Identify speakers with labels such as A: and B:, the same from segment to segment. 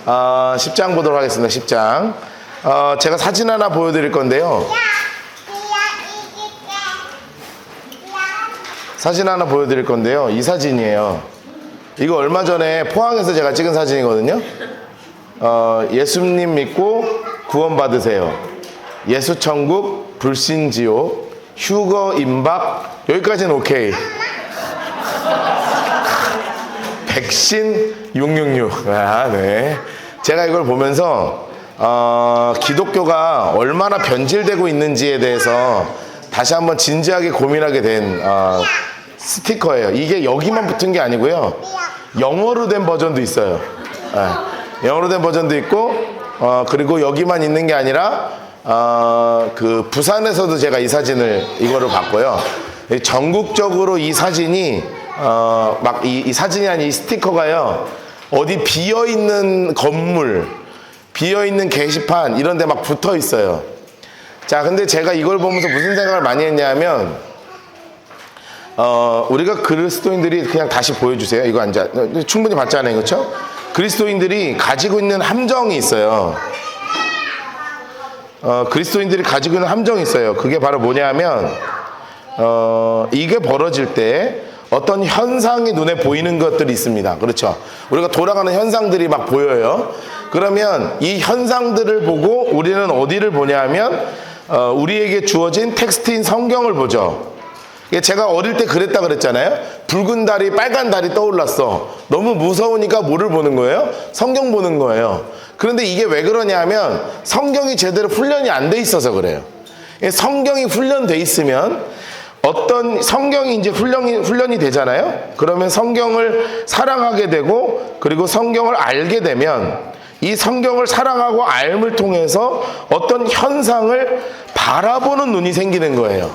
A: 10장 보도록 하겠습니다. 10장. 제가 사진 하나 보여드릴 건데요. 사진 하나 보여드릴 건데요. 이 사진이에요. 이거 얼마 전에 포항에서 제가 찍은 사진이거든요. 예수님 믿고 구원 받으세요. 예수천국, 불신지옥, 휴거 임박, 여기까지는 오케이. 백신 666. 네. 제가 이걸 보면서 기독교가 얼마나 변질되고 있는지에 대해서 다시 한번 진지하게 고민하게 된 스티커예요. 이게 여기만 붙은 게 아니고요. 영어로 된 버전도 있어요. 네. 영어로 된 버전도 있고, 그리고 여기만 있는 게 아니라 그 부산에서도 제가 이 사진을 이거를 봤고요. 전국적으로 이 사진이 막 이 사진이 아닌 이 스티커가요. 어디 비어있는 건물, 비어있는 게시판 이런 데 막 붙어 있어요. 자, 근데 제가 이걸 보면서 무슨 생각을 많이 했냐면 우리가 그리스도인들이 그냥 다시 보여주세요. 이거 앉아. 충분히 봤잖아요. 그렇죠? 그리스도인들이 가지고 있는 함정이 있어요. 그리스도인들이 가지고 있는 함정이 있어요. 그게 바로 뭐냐면 이게 벌어질 때 어떤 현상이 눈에 보이는 것들이 있습니다. 그렇죠? 우리가 돌아가는 현상들이 막 보여요. 그러면 이 현상들을 보고 우리는 어디를 보냐 하면 우리에게 주어진 텍스트인 성경을 보죠. 제가 어릴 때 그랬다 그랬잖아요. 붉은 달이 빨간 달이 떠올랐어. 너무 무서우니까 뭐를 보는 거예요? 성경 보는 거예요. 그런데 이게 왜 그러냐 하면 성경이 제대로 훈련이 안 돼 있어서 그래요. 성경이 훈련돼 있으면 어떤 성경이 이제 훈련이 되잖아요. 그러면 성경을 사랑하게 되고 그리고 성경을 알게 되면 이 성경을 사랑하고 알을 통해서 어떤 현상을 바라보는 눈이 생기는 거예요.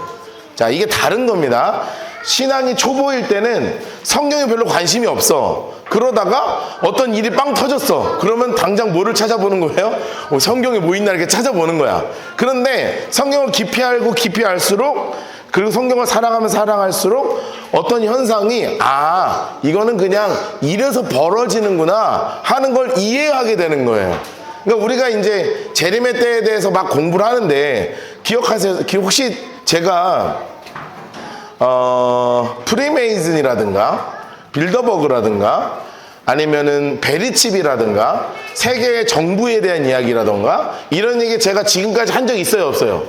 A: 자, 이게 다른 겁니다. 신앙이 초보일 때는 성경에 별로 관심이 없어. 그러다가 어떤 일이 빵 터졌어. 그러면 당장 뭐를 찾아보는 거예요? 성경에 뭐 있나 이렇게 찾아보는 거야. 그런데 성경을 깊이 알고 깊이 알수록 그리고 성경을 사랑하면 사랑할수록 어떤 현상이 이거는 그냥 이래서 벌어지는구나 하는 걸 이해하게 되는 거예요. 그러니까 우리가 이제 재림의 때에 대해서 막 공부를 하는데 기억하세요? 혹시 제가 프리메이슨이라든가 빌더버그라든가 아니면은 베리칩이라든가 세계의 정부에 대한 이야기라든가 이런 얘기 제가 지금까지 한 적 있어요, 없어요?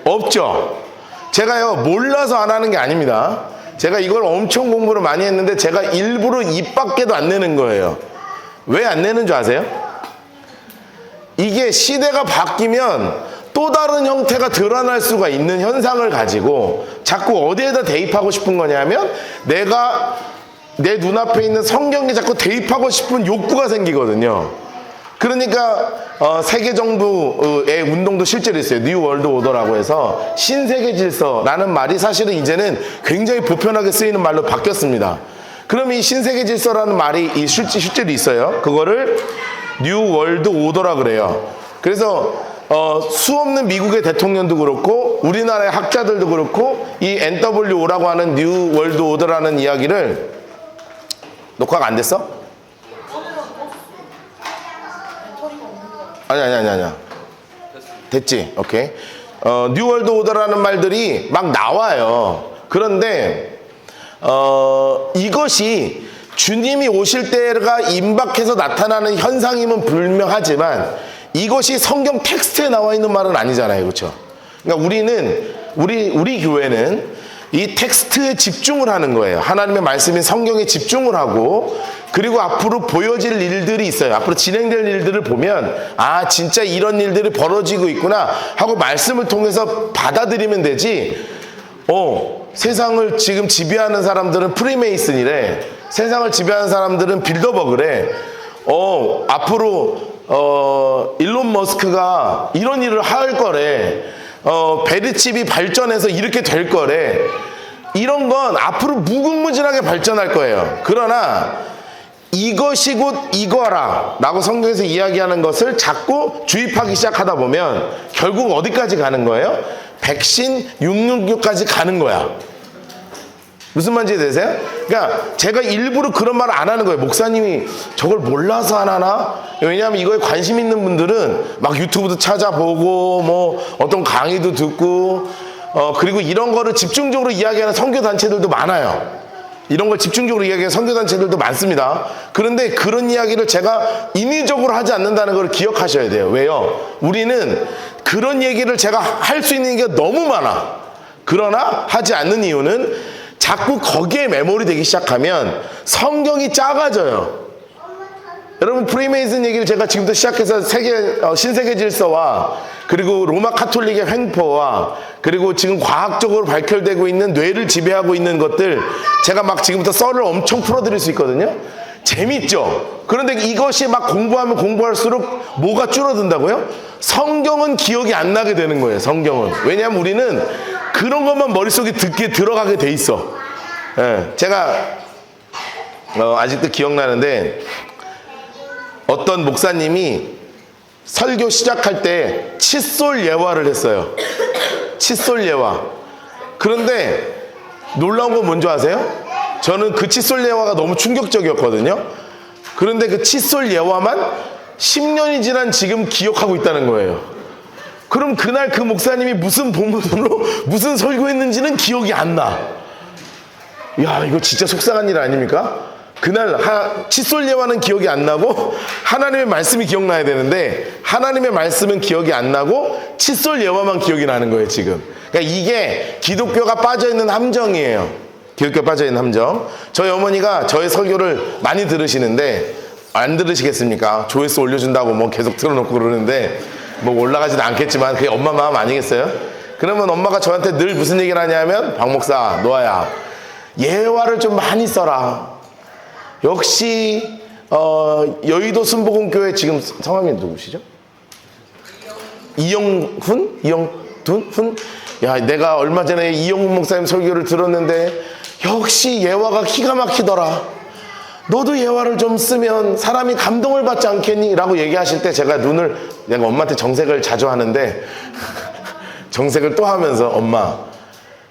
A: 없죠. 제가요 몰라서 안 하는 게 아닙니다. 제가 이걸 엄청 공부를 많이 했는데 제가 일부러 입 밖에도 안 내는 거예요. 왜 안 내는 줄 아세요? 이게 시대가 바뀌면 또 다른 형태가 드러날 수가 있는 현상을 가지고 자꾸 어디에다 대입하고 싶은 거냐면 내가 내 눈앞에 있는 성경에 자꾸 대입하고 싶은 욕구가 생기거든요. 그러니까 세계 정부의 운동도 실제로 있어요. 뉴 월드 오더라고 해서 신세계 질서라는 말이 사실은 이제는 굉장히 보편하게 쓰이는 말로 바뀌었습니다. 그럼 이 신세계 질서라는 말이 실제로 있어요. 그거를 뉴 월드 오더라 그래요. 그래서 수없는 미국의 대통령도 그렇고 우리나라의 학자들도 그렇고 이 NWO라고 하는 뉴 월드 오더라는 이야기를 녹화가 안 됐어? 아니야. 됐지? 오케이. 뉴 월드 오더라는 말들이 막 나와요. 그런데 이것이 주님이 오실 때가 임박해서 나타나는 현상임은 분명하지만 이것이 성경 텍스트에 나와 있는 말은 아니잖아요. 그렇죠? 그러니까 우리 교회는 이 텍스트에 집중을 하는 거예요. 하나님의 말씀인 성경에 집중을 하고 그리고 앞으로 보여질 일들이 있어요. 앞으로 진행될 일들을 보면 진짜 이런 일들이 벌어지고 있구나 하고 말씀을 통해서 받아들이면 되지. 세상을 지금 지배하는 사람들은 프리메이슨이래. 세상을 지배하는 사람들은 빌더버그래. 앞으로 일론 머스크가 이런 일을 할 거래. 베리칩이 발전해서 이렇게 될 거래. 이런 건 앞으로 무궁무진하게 발전할 거예요. 그러나 이것이 곧 이거라 라고 성경에서 이야기하는 것을 자꾸 주입하기 시작하다 보면 결국 어디까지 가는 거예요? 백신 666까지 가는 거야. 무슨 말인지 되세요? 그러니까 제가 일부러 그런 말을 안 하는 거예요. 목사님이 저걸 몰라서 안 하나? 왜냐하면 이거에 관심 있는 분들은 막 유튜브도 찾아보고 뭐 어떤 강의도 듣고 그리고 이런 거를 집중적으로 이야기하는 선교단체들도 많아요. 이런 걸 집중적으로 이야기하는 선교단체들도 많습니다. 그런데 그런 이야기를 제가 인위적으로 하지 않는다는 걸 기억하셔야 돼요. 왜요? 우리는 그런 얘기를 제가 할 수 있는 게 너무 많아. 그러나 하지 않는 이유는 자꾸 거기에 매몰이 되기 시작하면 성경이 작아져요. 여러분 프리메이슨 얘기를 제가 지금부터 시작해서 신세계 질서와 그리고 로마 카톨릭의 횡포와 그리고 지금 과학적으로 밝혀되고 있는 뇌를 지배하고 있는 것들 제가 막 지금부터 썰을 엄청 풀어드릴 수 있거든요. 재밌죠? 그런데 이것이 막 공부하면 공부할수록 뭐가 줄어든다고요? 성경은 기억이 안 나게 되는 거예요. 성경은. 왜냐하면 우리는 그런 것만 머릿속에 들어가게 돼 있어. 예, 제가 아직도 기억나는데 어떤 목사님이 설교 시작할 때 칫솔 예화를 했어요. 칫솔 예화. 그런데 놀라운 건 뭔지 아세요? 저는 그 칫솔 예화가 너무 충격적이었거든요. 그런데 그 칫솔 예화만 10년이 지난 지금 기억하고 있다는 거예요. 그럼 그날 그 목사님이 무슨 본문으로 무슨 설교했는지는 기억이 안 나. 야, 이거 진짜 속상한 일 아닙니까? 그날 칫솔 예화는 기억이 안 나고 하나님의 말씀이 기억나야 되는데 하나님의 말씀은 기억이 안 나고 칫솔 예화만 기억이 나는 거예요 지금. 그러니까 이게 기독교가 빠져있는 함정이에요. 기독교가 빠져있는 함정. 저희 어머니가 저의 설교를 많이 들으시는데 안 들으시겠습니까? 조회수 올려준다고 뭐 계속 틀어놓고 그러는데 뭐 올라가지도 않겠지만 그게 엄마 마음 아니겠어요? 그러면 엄마가 저한테 늘 무슨 얘기를 하냐면 박 목사 노아야 예화를 좀 많이 써라. 역시 여의도 순복음교회 지금 성함이 누구시죠? 이영훈? 이영둔? 야, 내가 얼마 전에 이영훈 목사님 설교를 들었는데 역시 예화가 기가 막히더라. 너도 예화를 좀 쓰면 사람이 감동을 받지 않겠니? 라고 얘기하실 때 제가 내가 엄마한테 정색을 자주 하는데 정색을 또 하면서 엄마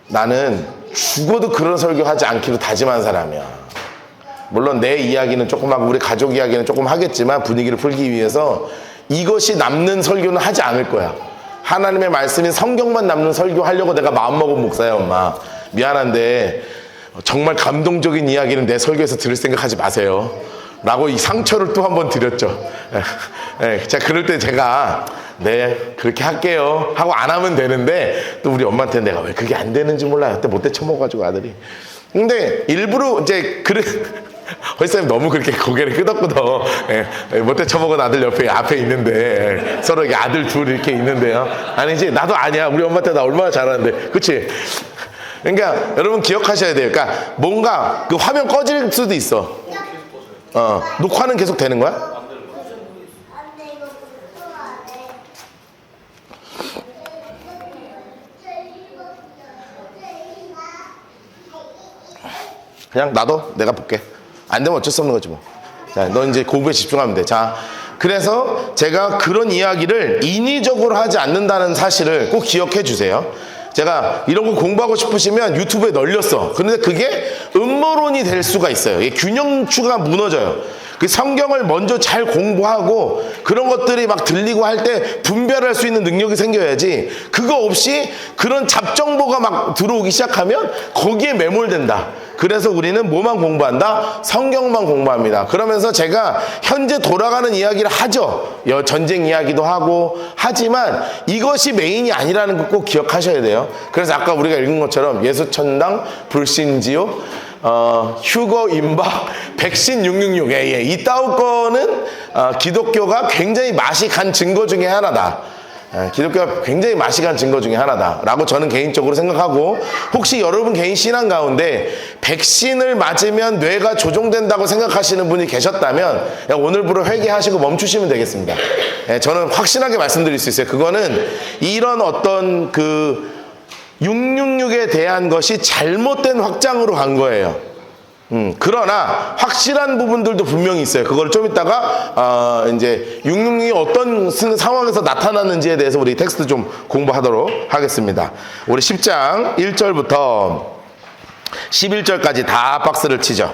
A: 나는 죽어도 그런 설교하지 않기로 다짐한 사람이야. 물론 내 이야기는 조금 하고 우리 가족 이야기는 조금 하겠지만 분위기를 풀기 위해서 이것이 남는 설교는 하지 않을 거야. 하나님의 말씀인 성경만 남는 설교 하려고 내가 마음먹은 목사야. 엄마 미안한데 정말 감동적인 이야기는 내 설교에서 들을 생각하지 마세요 라고 이 상처를 또 한 번 드렸죠. 자, 그럴 때 제가 네 그렇게 할게요 하고 안 하면 되는데 또 우리 엄마한테 내가 왜 그게 안 되는지 몰라요. 그때 못돼 쳐먹어가지고 아들이. 근데 일부러 이제 헐쌤 너무 그렇게 고개를 끄덕끄덕 못돼 쳐먹은 아들 앞에 있는데 서로 이게 아들 둘 이렇게 있는데요. 아니지 나도 아니야. 우리 엄마한테 나 얼마나 잘하는데 그치? 그러니까 여러분 기억하셔야 돼요. 그러니까 뭔가 그 화면 꺼질 수도 있어. 녹화는 계속 되는 거야? 그냥 놔둬. 내가 볼게. 안 되면 어쩔 수 없는 거지 뭐. 자, 너 이제 공부에 집중하면 돼. 자, 그래서 제가 그런 이야기를 인위적으로 하지 않는다는 사실을 꼭 기억해 주세요. 제가 이런 거 공부하고 싶으시면 유튜브에 널렸어. 그런데 그게 음모론이 될 수가 있어요. 이게 균형추가 무너져요. 그 성경을 먼저 잘 공부하고 그런 것들이 막 들리고 할 때 분별할 수 있는 능력이 생겨야지 그거 없이 그런 잡정보가 막 들어오기 시작하면 거기에 매몰된다. 그래서 우리는 뭐만 공부한다? 성경만 공부합니다. 그러면서 제가 현재 돌아가는 이야기를 하죠. 전쟁 이야기도 하고 하지만 이것이 메인이 아니라는 거 꼭 기억하셔야 돼요. 그래서 아까 우리가 읽은 것처럼 예수천당, 불신지요, 휴거 임박, 백신 666. 이따오 거는 기독교가 굉장히 맛이 간 증거 중에 하나다. 기독교가 굉장히 맛이 간 증거 중에 하나다 라고 저는 개인적으로 생각하고, 혹시 여러분 개인 신앙 가운데 백신을 맞으면 뇌가 조종된다고 생각하시는 분이 계셨다면 오늘부로 회개하시고 멈추시면 되겠습니다. 저는 확신하게 말씀드릴 수 있어요. 그거는 이런 어떤 666에 대한 것이 잘못된 확장으로 간 거예요. 그러나 확실한 부분들도 분명히 있어요. 그걸 좀 이따가 이제 666이 어떤 상황에서 나타났는지에 대해서 우리 텍스트 좀 공부하도록 하겠습니다. 우리 10장 1절부터 11절까지 다 박스를 치죠.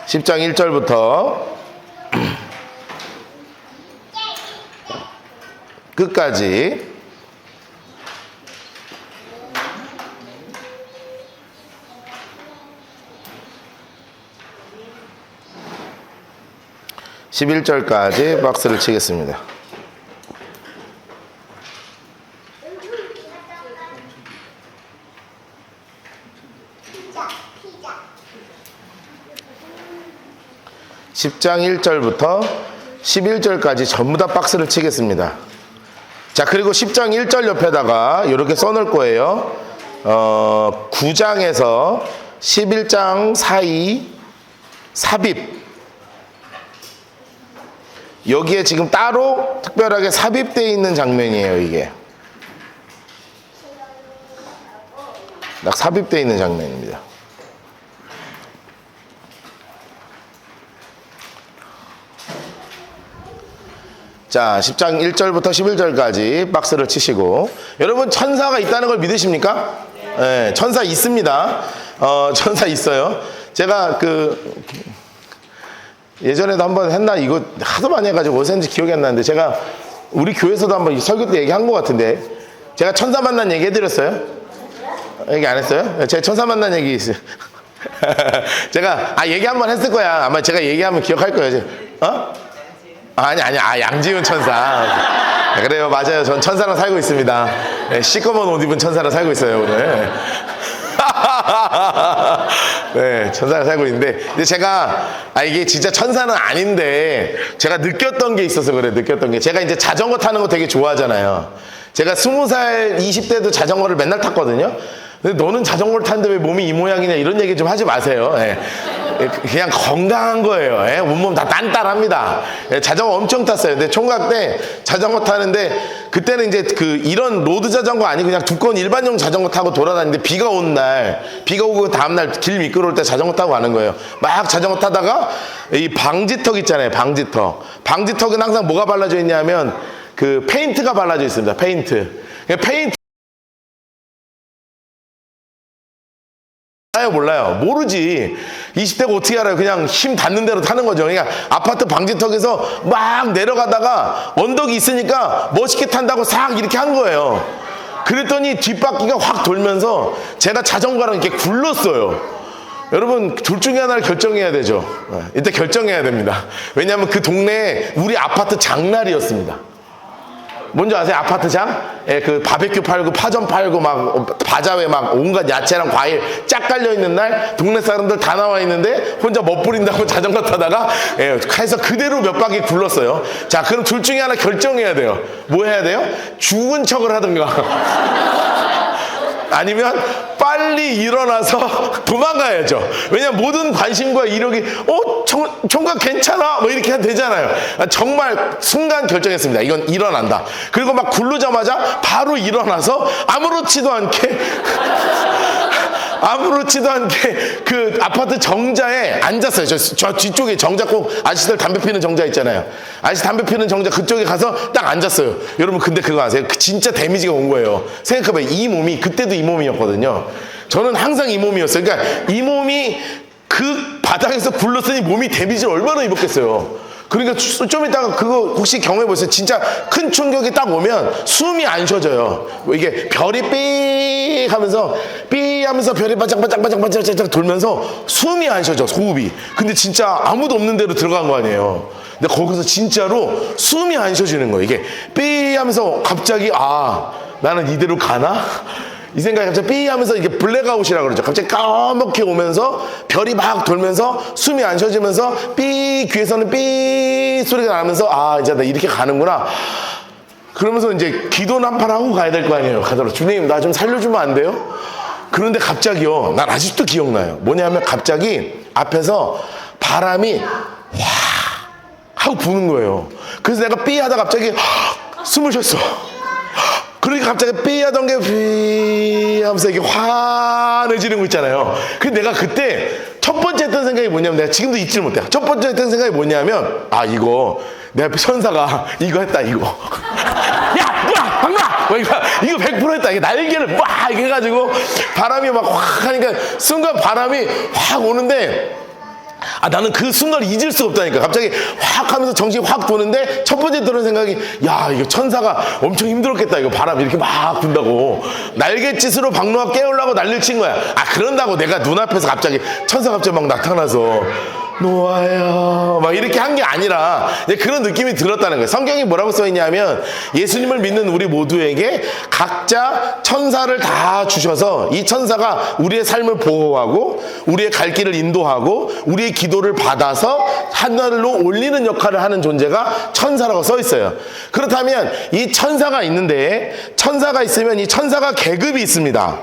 A: 10장 1절부터 끝까지 11절까지 박스를 치겠습니다.
B: 피자.
A: 10장 1절부터 11절까지 전부 다 박스를 치겠습니다. 자, 그리고 10장 1절 옆에다가 이렇게 써놓을 거예요. 9장에서 11장 사이 삽입. 여기에 지금 따로 특별하게 삽입되어 있는 장면이에요, 이게. 딱 삽입되어 있는 장면입니다. 자, 10장 1절부터 11절까지 박스를 치시고, 여러분 천사가 있다는 걸 믿으십니까? 네, 천사 있습니다. 천사 있어요. 제가 예전에도 한번 했나, 이거 하도 많이 해가지고 어디서 했는지 기억이 안 나는데, 제가 우리 교회에서도 한번 설교 때 얘기한 것 같은데, 제가 천사 만난 얘기 해드렸어요? 얘기 안 했어요? 제가 천사 만난 얘기 있어요. 제가 얘기 한번 했을 거야. 아마 제가 얘기하면 기억할 거예요. 아니, 양지훈 천사. 그래요, 맞아요. 전 천사랑 살고 있습니다. 네, 시꺼먼 옷 입은 천사랑 살고 있어요, 오늘. 네, 천사랑 살고 있는데, 근데 제가, 이게 진짜 천사는 아닌데, 제가 느꼈던 게 있어서 그래, 느꼈던 게. 제가 이제 자전거 타는 거 되게 좋아하잖아요. 제가 20살, 20대도 자전거를 맨날 탔거든요. 근데 너는 자전거를 타는데 왜 몸이 이 모양이냐, 이런 얘기 좀 하지 마세요. 네. 그냥 건강한 거예요. 예? 온몸 다 단단합니다. 예, 자전거 엄청 탔어요. 근데 총각 때 자전거 타는데, 그때는 이제 이런 로드 자전거 아니고 그냥 두꺼운 일반용 자전거 타고 돌아다니는데, 비가 온 날, 비가 오고 다음날 길 미끄러울 때 자전거 타고 가는 거예요. 막 자전거 타다가 이 방지턱 있잖아요, 방지턱. 방지턱은 항상 뭐가 발라져 있냐면 페인트가 발라져 있습니다. 페인트. 몰라요. 모르지. 20대가 어떻게 알아요? 그냥 힘 닿는 대로 타는 거죠. 그러니까 아파트 방지턱에서 막 내려가다가 언덕이 있으니까 멋있게 탄다고 싹 이렇게 한 거예요. 그랬더니 뒷바퀴가 확 돌면서 제가 자전거랑 이렇게 굴렀어요. 여러분, 둘 중에 하나를 결정해야 되죠. 이때 결정해야 됩니다. 왜냐하면 그 동네에 우리 아파트 장날이었습니다. 뭔지 아세요? 아파트장? 예, 바베큐 팔고 파전 팔고 막 바자회 막 온갖 야채랑 과일 쫙 깔려 있는 날, 동네 사람들 다 나와 있는데 혼자 멋부린다고 자전거 타다가 해서 그대로 몇 바퀴 굴렀어요. 자, 그럼 둘 중에 하나 결정해야 돼요. 뭐 해야 돼요? 죽은 척을 하든가 아니면 빨리 일어나서 도망가야죠. 왜냐면 모든 관심과 이력이 총각 괜찮아? 뭐 이렇게 되잖아요. 정말 순간 결정했습니다. 이건 일어난다. 그리고 막 굴르자마자 바로 일어나서 아무렇지도 않게 그 아파트 정자에 앉았어요. 저 뒤쪽에 정자 꼭 아저씨들 담배 피는 정자 있잖아요. 아저씨 담배 피는 정자 그쪽에 가서 딱 앉았어요. 여러분, 근데 그거 아세요? 진짜 데미지가 온 거예요. 생각해봐요. 이 몸이, 그때도 이 몸이었거든요. 저는 항상 이 몸이었어요. 그러니까 이 몸이 그 바닥에서 굴렀으니 몸이 데미지를 얼마나 입었겠어요. 그러니까 좀 이따가 그거 혹시 경험해보세요. 진짜 큰 충격이 딱 오면 숨이 안 쉬어져요. 이게 별이 삐 하면서 별이 바짝바짝 돌면서 숨이 안 쉬어져, 호흡이. 근데 진짜 아무도 없는 데로 들어간 거 아니에요. 근데 거기서 진짜로 숨이 안 쉬어지는 거예요. 이게 삐 하면서 갑자기 나는 이대로 가나? 이 생각이 갑자기 삐 하면서 이게 블랙아웃이라고 그러죠. 갑자기 까맣게 오면서 별이 막 돌면서 숨이 안 쉬어지면서 삐, 귀에서는 삐 소리가 나면서 이제 나 이렇게 가는구나. 그러면서 이제 기도는 한 판 하고 가야 될 거 아니에요. 가더라도 주님, 나 좀 살려주면 안 돼요? 그런데 갑자기요, 난 아직도 기억나요. 뭐냐면 갑자기 앞에서 바람이 확 하고 부는 거예요. 그래서 내가 삐 하다 갑자기 숨을 쉬었어. 그러니까 갑자기 삐 하던 게 삐 하면서 이게 환해지는 거 있잖아요. 근데 내가 그때 첫 번째 했던 생각이 뭐냐면, 내가 지금도 잊지를 못해요. 첫 번째 했던 생각이 뭐냐면, 이거 내 앞에 천사가 이거 했다, 이거. 야, 박마! 뭐 이거 이거 100%였다. 이게 날개를 막 이렇게 해가지고 바람이 막 확 하니까 순간 바람이 확 오는데 나는 그 순간을 잊을 수가 없다니까. 갑자기 확 하면서 정신이 확 도는데 첫 번째 들은 생각이 야 이거 천사가 엄청 힘들었겠다. 이거 바람 이렇게 막 분다고 날갯짓으로 박노아 깨우려고 난리를 친 거야. 그런다고 내가 눈앞에서 갑자기 천사가 갑자기 막 나타나서 노아야 막 이렇게 한 게 아니라 그런 느낌이 들었다는 거예요. 성경이 뭐라고 써있냐면 예수님을 믿는 우리 모두에게 각자 천사를 다 주셔서 이 천사가 우리의 삶을 보호하고 우리의 갈 길을 인도하고 우리의 기도를 받아서 하늘로 올리는 역할을 하는 존재가 천사라고 써있어요. 그렇다면 이 천사가 있는데 천사가 있으면 이 천사가 계급이 있습니다.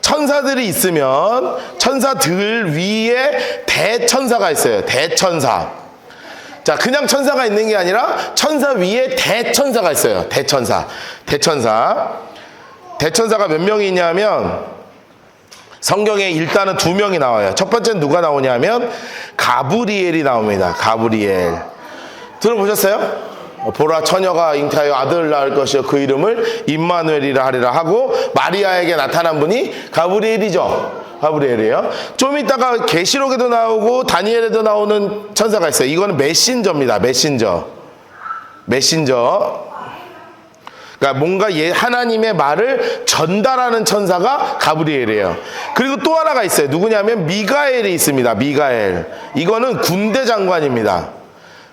A: 천사들이 있으면 천사들 위에 대천사가 있어요. 대천사. 자, 그냥 천사가 있는 게 아니라 천사 위에 대천사가 있어요. 대천사. 대천사가 몇 명이 있냐면 성경에 일단은 2명이 나와요. 첫 번째는 누가 나오냐면 가브리엘이 나옵니다. 가브리엘. 들어보셨어요? 보라 처녀가 잉태하여 아들을 낳을 것이요 그 이름을 임마누엘이라 하리라 하고 마리아에게 나타난 분이 가브리엘이죠. 가브리엘이에요. 좀 이따가 계시록에도 나오고 다니엘에도 나오는 천사가 있어요. 이거는 메신저입니다. 메신저. 그러니까 뭔가 하나님의 말을 전달하는 천사가 가브리엘이에요. 그리고 또 하나가 있어요. 누구냐면 미가엘이 있습니다. 미가엘. 이거는 군대 장관입니다.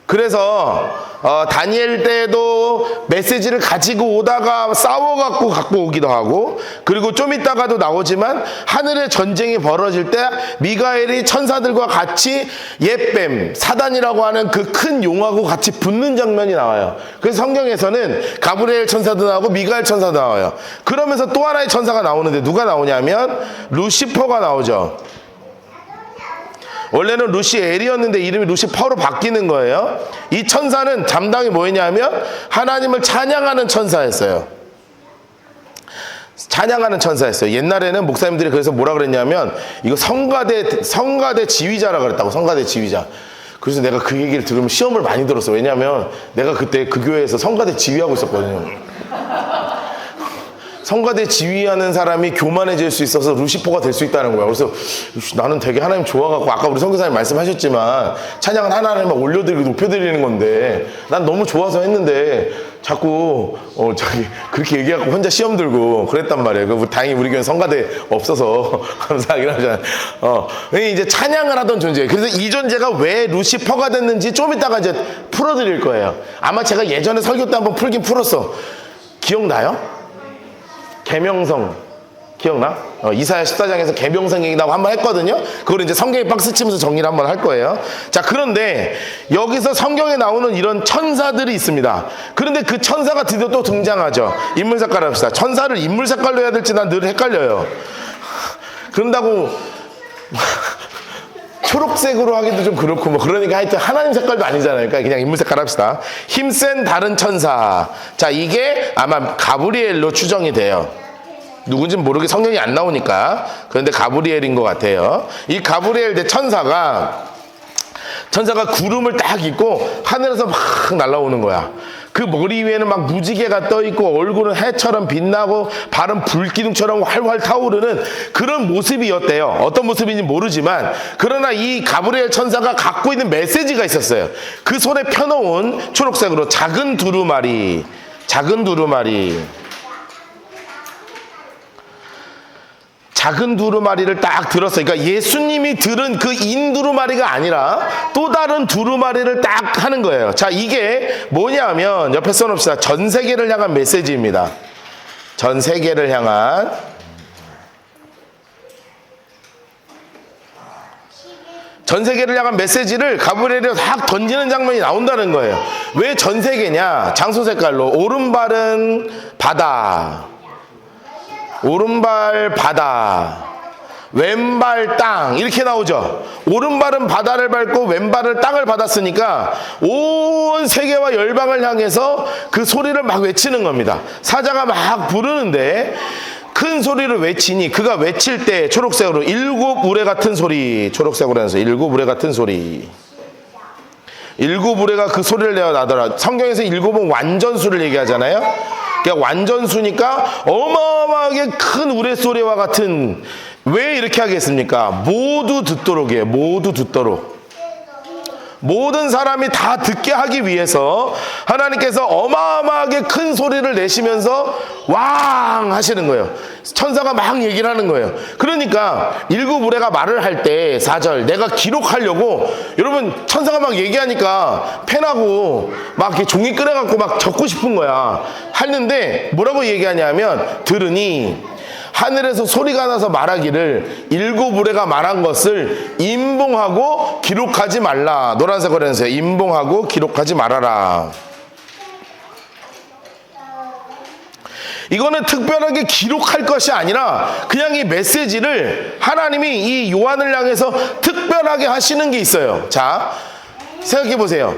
A: 그래서 다니엘 때도 메시지를 가지고 오다가 싸워갖고 갖고 오기도 하고, 그리고 좀 이따가도 나오지만 하늘에 전쟁이 벌어질 때 미가엘이 천사들과 같이 옙뱀 사단이라고 하는 그 큰 용하고 같이 붙는 장면이 나와요. 그래서 성경에서는 가브리엘 천사도 나오고 미가엘 천사도 나와요. 그러면서 또 하나의 천사가 나오는데 누가 나오냐면 루시퍼가 나오죠. 원래는 루시엘이었는데 이름이 루시퍼로 바뀌는 거예요. 이 천사는 담당이 뭐였냐면 하나님을 찬양하는 천사였어요. 찬양하는 천사였어요. 옛날에는 목사님들이 그래서 뭐라 그랬냐면 이거 성가대 지휘자라 그랬다고. 성가대 지휘자. 그래서 내가 그 얘기를 들으면 시험을 많이 들었어. 왜냐면 내가 그때 그 교회에서 성가대 지휘하고 있었거든요. 성가대 지휘하는 사람이 교만해질 수 있어서 루시퍼가 될 수 있다는 거야. 그래서 나는 되게 하나님 좋아갖고, 아까 우리 선교사님 말씀하셨지만 찬양은 하나님만 올려드리고 높여드리는 건데 난 너무 좋아서 했는데 자꾸 그렇게 얘기하고 혼자 시험 들고 그랬단 말이에요. 다행히 우리 교회는 성가대 없어서 감사하긴 하잖아요. 이제 찬양을 하던 존재예요. 그래서 이 존재가 왜 루시퍼가 됐는지 좀 이따가 이제 풀어드릴 거예요. 아마 제가 예전에 설교 때 한번 풀었어. 기억나요? 계명성 기억나? 이사야 14장에서 계명성 얘기라고 한번 했거든요. 그걸 이제 성경에 박스 치면서 정리를 한번 할 거예요. 자, 그런데 여기서 성경에 나오는 이런 천사들이 있습니다. 그런데 그 천사가 드디어 또 등장하죠. 인물 색깔 합시다. 천사를 인물 색깔로 해야 될지 난 늘 헷갈려요. 그런다고 초록색으로 하기도 좀 그렇고 그러니까 하여튼 하나님 색깔도 아니잖아요. 그러니까 그냥 인물 색깔 합시다. 힘센 다른 천사. 자, 이게 아마 가브리엘로 추정이 돼요. 누군지는 모르게 성경이 안 나오니까. 그런데 가브리엘인 것 같아요. 이 가브리엘 대 천사가 구름을 딱 입고 하늘에서 막 날아오는 거야. 그 머리 위에는 막 무지개가 떠있고 얼굴은 해처럼 빛나고 발은 불기둥처럼 활활 타오르는 그런 모습이었대요. 어떤 모습인지 모르지만, 그러나 이 가브리엘 천사가 갖고 있는 메시지가 있었어요. 그 손에 펴놓은 초록색으로 작은 두루마리. 작은 두루마리를 딱 들었어요. 그러니까 예수님이 들은 그 인두루마리가 아니라 또 다른 두루마리를 딱 하는 거예요. 자, 이게 뭐냐면 옆에 써놓읍시다. 전 세계를 향한 메시지입니다. 전 세계를 향한 메시지를 가브리엘이 확 던지는 장면이 나온다는 거예요. 왜 전 세계냐? 장소 색깔로 오른발은 바다, 오른발 바다, 왼발 땅, 이렇게 나오죠. 오른발은 바다를 밟고 왼발은 땅을 받았으니까 온 세계와 열방을 향해서 그 소리를 막 외치는 겁니다. 사자가 막 부르는데 큰 소리를 외치니 그가 외칠 때 초록색으로 일곱 우레 같은 소리, 초록색으로 해서 일곱 우레 같은 소리. 일곱 우레가 그 소리를 내어 나더라. 성경에서 일곱은 완전수를 얘기하잖아요. 그러니까 완전수니까 어마어마하게 큰 우레소리와 같은, 왜 이렇게 하겠습니까? 모두 듣도록이에요. 모두 듣도록. 모든 사람이 다 듣게 하기 위해서 하나님께서 어마어마하게 큰 소리를 내시면서 왕 하시는 거예요. 천사가 막 얘기를 하는 거예요. 그러니까 일곱 우레가 말을 할 때 4절 내가 기록하려고, 여러분 천사가 막 얘기하니까 펜하고 막 이렇게 종이 꺼내갖고 막 적고 싶은 거야. 하는데 뭐라고 얘기하냐면, 들으니 하늘에서 소리가 나서 말하기를 일곱 우레가 말한 것을 임봉하고 기록하지 말라. 노란색 거래는세요. 임봉하고 기록하지 말아라. 이거는 특별하게 기록할 것이 아니라 그냥 이 메시지를 하나님이 이 요한을 향해서 특별하게 하시는 게 있어요. 자, 생각해 보세요.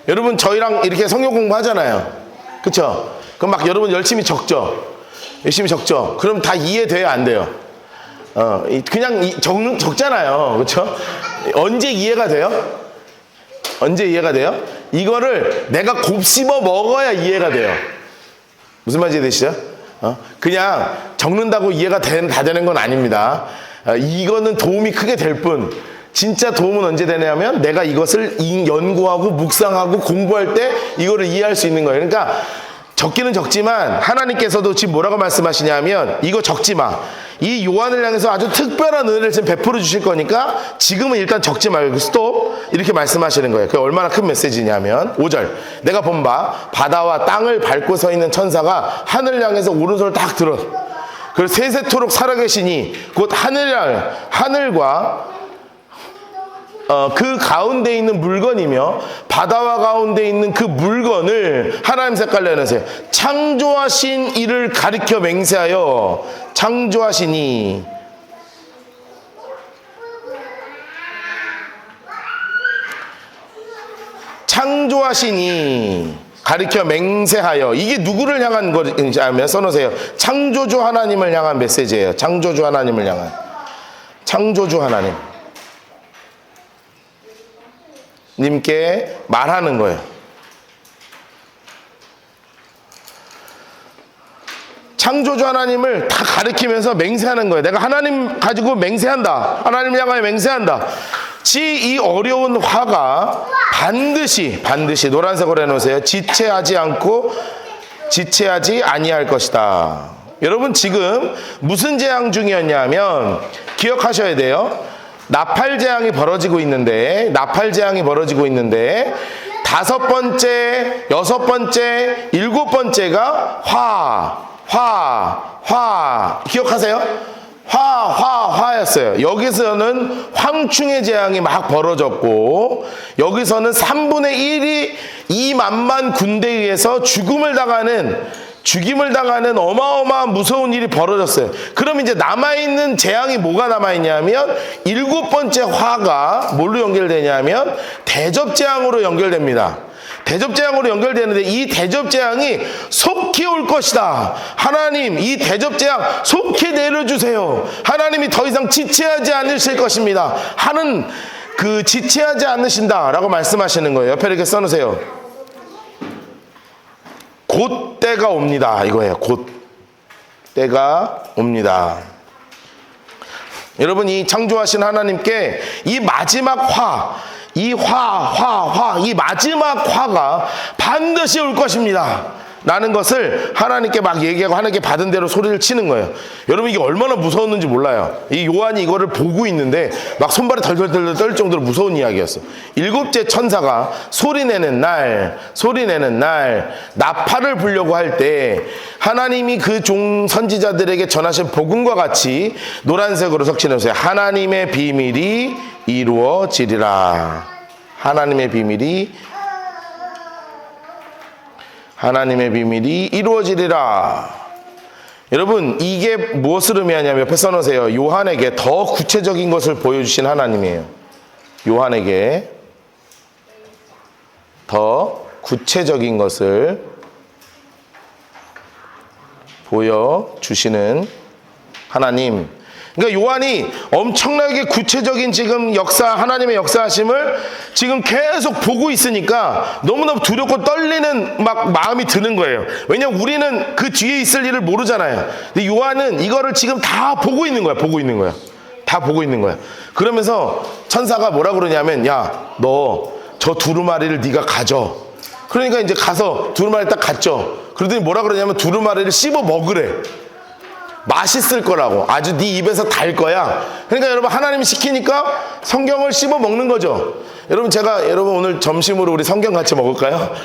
A: 여러분 저희랑 이렇게 성경 공부하잖아요. 그쵸? 그럼 막 여러분 열심히 적죠. 열심히 적죠. 그럼 다 이해돼요, 안 돼요? 그냥 적잖아요. 그렇죠? 언제 이해가 돼요? 언제 이해가 돼요? 이거를 내가 곱씹어 먹어야 이해가 돼요. 무슨 말인지 되시죠? 그냥 적는다고 이해가 다 되는 건 아닙니다. 이거는 도움이 크게 될 뿐, 진짜 도움은 언제 되냐면 내가 이것을 연구하고 묵상하고 공부할 때 이거를 이해할 수 있는 거예요. 그러니까 적기는 적지만 하나님께서도 지금 뭐라고 말씀하시냐면, 이거 적지 마. 이 요한을 향해서 아주 특별한 은혜를 지금 베풀어 주실 거니까 지금은 일단 적지 말고 스톱, 이렇게 말씀하시는 거예요. 그게 얼마나 큰 메시지냐면 5절 내가 본 바 바다와 땅을 밟고 서 있는 천사가 하늘을 향해서 오른손을 딱 들어, 그리고 세세토록 살아계시니 곧 하늘과 그 가운데 있는 물건이며 바다와 가운데 있는 그 물건을 하나님 색깔로 해놓으세요. 창조하신 이를 가리켜 맹세하여, 창조하시니, 창조하시니 가리켜 맹세하여, 이게 누구를 향한 거인지 알면 써놓으세요. 창조주 하나님을 향한 메시지예요. 창조주 하나님을 향한, 창조주 하나님 님께 말하는 거예요. 창조주 하나님을 다 가리키면서 맹세하는 거예요. 내가 하나님 가지고 맹세한다. 하나님 향하여 맹세한다. 이 어려운 화가 반드시 노란색으로 해놓으세요. 지체하지 아니할 것이다. 여러분 지금 무슨 재앙 중이었냐면, 기억하셔야 돼요. 나팔 재앙이 벌어지고 있는데, 다섯 번째, 여섯 번째, 일곱 번째가 화 기억하세요? 화였어요. 여기서는 황충의 재앙이 막 벌어졌고, 여기서는 3분의 1이 2만만 군대에 의해서 죽임을 당하는 어마어마한 무서운 일이 벌어졌어요. 그럼 이제 남아있는 재앙이 뭐가 남아있냐면, 일곱 번째 화가 뭘로 연결되냐면 대접재앙으로 연결됩니다. 대접재앙으로 연결되는데, 이 대접재앙이 속히 올 것이다. 하나님 이 대접재앙 속히 내려주세요. 하나님이 더 이상 지체하지 않으실 것입니다. 하는 그 지체하지 않으신다 라고 말씀하시는 거예요. 옆에 이렇게 써놓으세요. 곧 때가 옵니다. 이거예요. 곧 때가 옵니다. 여러분 이 창조하신 하나님께 이 마지막 이 마지막 화가 반드시 올 것입니다 라는 것을 하나님께 막 얘기하고 하나님께 받은 대로 소리를 치는 거예요. 여러분 이게 얼마나 무서웠는지 몰라요. 이 요한이 이거를 보고 있는데 막 손발이 덜덜덜 떨 정도로 무서운 이야기였어. 일곱째 천사가 소리내는 날 나팔을 불려고 할 때 하나님이 그 종 선지자들에게 전하신 복음과 같이 노란색으로 적시해주세요. 하나님의 비밀이 이루어지리라. 하나님의 비밀이 이루어지리라. 여러분 이게 무엇을 의미하냐면, 옆에 써놓으세요. 요한에게 더 구체적인 것을 보여주신 하나님이에요. 요한에게 더 구체적인 것을 보여주시는 하나님. 그러니까 요한이 엄청나게 구체적인 지금 역사, 하나님의 역사하심을 지금 계속 보고 있으니까 너무너무 두렵고 떨리는 막 마음이 드는 거예요. 왜냐면 우리는 그 뒤에 있을 일을 모르잖아요. 근데 요한은 이거를 지금 다 보고 있는 거야. 보고 있는 거야. 다 보고 있는 거야. 그러면서 천사가 뭐라 그러냐면, 야, 너 저 두루마리를 네가 가져. 그러니까 이제 가서 두루마리를 딱 갔죠. 그러더니 뭐라 그러냐면 두루마리를 씹어 먹으래. 맛있을 거라고. 아주 네 입에서 달 거야. 그러니까 여러분, 하나님이 시키니까 성경을 씹어 먹는 거죠. 여러분 오늘 점심으로 우리 성경 같이 먹을까요?